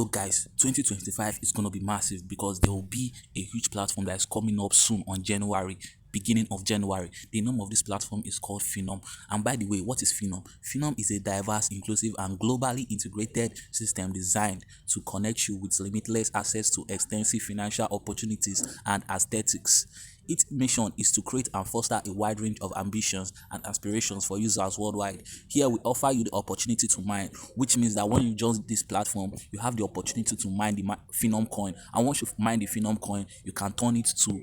So guys, 2025 is going to be massive because there will be a huge platform that is coming up soon on January, beginning of January. The name of this platform is called Phenom. And by the way, what is Phenom? Phenom is a diverse, inclusive, and globally integrated system designed to connect you with limitless access to extensive financial opportunities and aesthetics. Its mission is to create and foster a wide range of ambitions and aspirations for users worldwide. Here we offer you the opportunity to mine, which means that when you join this platform, you have the opportunity to mine the Phenom coin. And once you mine the Phenom coin, you can turn it to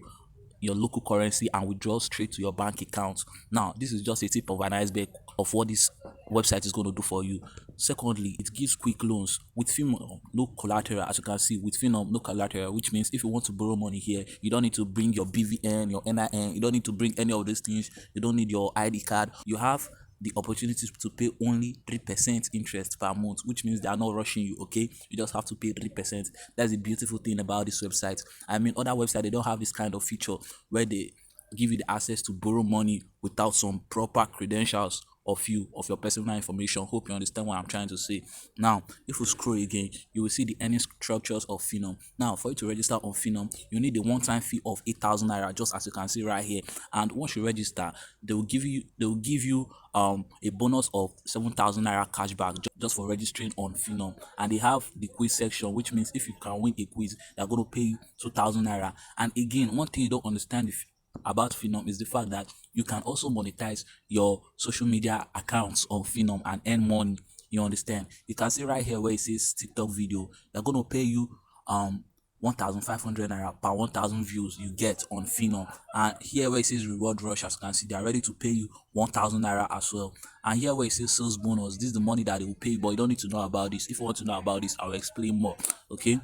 your local currency and withdraw straight to your bank account. Now, this is just a tip of an iceberg of what this website is going to do for you. Secondly, it gives quick loans with Phenom, no collateral. As you can see, with Phenom, no collateral, which means if you want to borrow money here, you don't need to bring your BVN, your NIN, you don't need to bring any of these things, you don't need your ID card. You have the opportunity to pay only 3% interest per month, which means they are not rushing you. Okay, you just have to pay 3%. That's the beautiful thing about this website. I mean, other websites, they don't have this kind of feature where they give you the access to borrow money without some proper credentials of your personal information. Hope you understand what I'm trying to say. Now, if we scroll again, you will see the earning structures of Phenom. Now, for you to register on Phenom, you need a one-time fee of 8,000 naira, just as you can see right here. And once you register, they will give you a bonus of 7,000 naira cashback just for registering on Phenom. And they have the quiz section, which means if you can win a quiz, they're going to pay you 2,000 naira. And again, one thing you don't understand about Phenom is the fact that you can also monetize your social media accounts on Phenom and earn money. You understand? You can see right here where it says TikTok video. They're going to pay you 1,500 naira per 1,000 views you get on Phenom. And here where it says reward rush, as you can see, they are ready to pay you 1,000 naira as well. And here where it says sales bonus, this is the money that they will pay you, but you don't need to know about this. If you want to know about this, I'll explain more. Okay,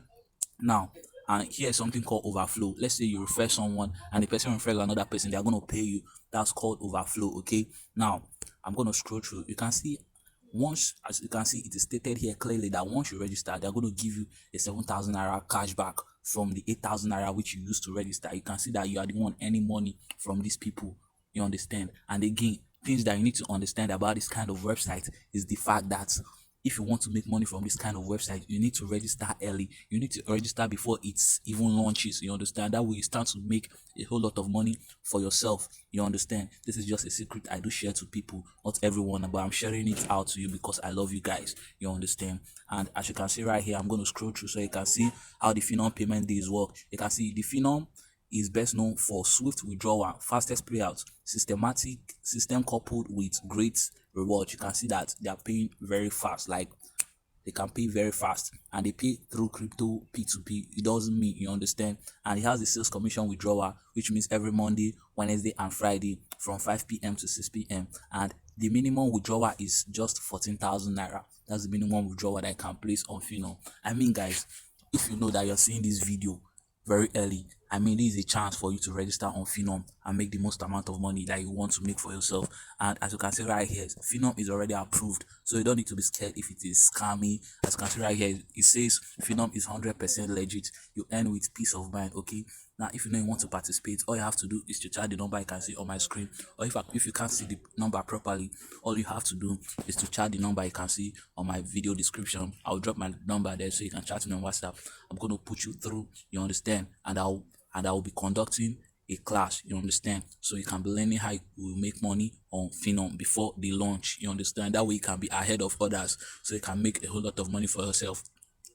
now, and here's something called overflow. Let's say you refer someone and the person refers another person, they are going to pay you. That's called overflow. Okay, now I'm going to scroll through. You can see, once, as you can see, it is stated here clearly that once you register, they're going to give you a 7,000 naira cashback from the 8,000 naira which you used to register. You can see that you are the one earning money from these people. You understand? And again, things that you need to understand about this kind of website is the fact that if you want to make money from this kind of website, you need to register early. You need to register before it's even launches. You understand? That way you start to make a whole lot of money for yourself. You understand? This is just a secret I do share to people, not everyone, but I'm sharing it out to you because I love you guys. You understand? And as you can see right here, I'm going to scroll through so you can see how the Phenom payment days work. You can see the Phenom is best known for swift withdrawal, fastest payout, systematic system coupled with great reward. You can see that they are paying very fast, like they can pay very fast, and they pay through crypto P2P. It doesn't mean, you understand. And it has the sales commission withdrawal, which means every Monday, Wednesday, and Friday from 5 p.m. to 6 p.m. And the minimum withdrawal is just 14,000 naira. That's the minimum withdrawal that I can place on Phenom. I mean, guys, if you know that you're seeing this video very early, I mean, this is a chance for you to register on Phenom and make the most amount of money that you want to make for yourself. And as you can see right here, Phenom is already approved, so you don't need to be scared if it is scammy. As you can see right here, it says Phenom is 100% legit. You earn with peace of mind. Okay, now if you know you want to participate, all you have to do is to chat the number I can see on my screen, or if you can't see the number properly, all you have to do is to chat the number you can see on my video description. I'll drop my number there so you can chat me on WhatsApp. I'm going to put you through, you understand, and I will be conducting a class, you understand, so you can be learning how you will make money on Phenom before the launch. You understand? That way you can be ahead of others, so you can make a whole lot of money for yourself.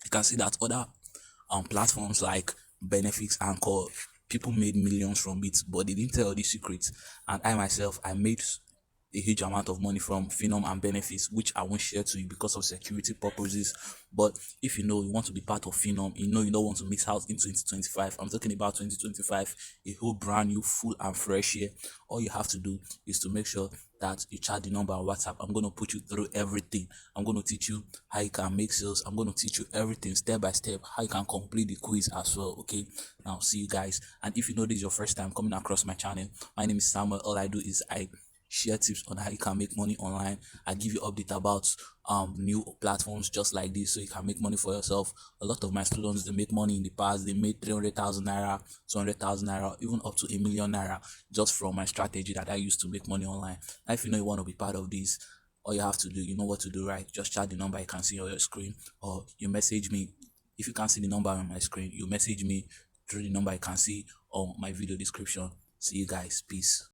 You can see that other platforms like Benefits and Call, people made millions from it, but they didn't tell the secrets. And I myself, I made a huge amount of money from Phenom and Benefits, which I won't share to you because of security purposes. But if you know you want to be part of Phenom, you know you don't want to miss out in 2025. I'm talking about 2025, a whole brand new, full and fresh year. All you have to do is to make sure that you chat the number on WhatsApp. I'm going to put you through everything. I'm going to teach you how you can make sales. I'm going to teach you everything step by step, how you can complete the quiz as well. Okay, now see you guys. And if you know this is your first time coming across my channel, my name is Samuel. All I do is I share tips on how you can make money online. I give you update about new platforms just like this so you can make money for yourself. A lot of my students, they make money in the past. They made 300,000 naira, 200,000 naira, even up to a million naira just from my strategy that I used to make money online. Now if you know you want to be part of this, all you have to do, you know what to do, right? Just chat the number you can see on your screen, or you message me If you can't see the number on my screen, you message me through the number you can see on my video description. See you guys. Peace.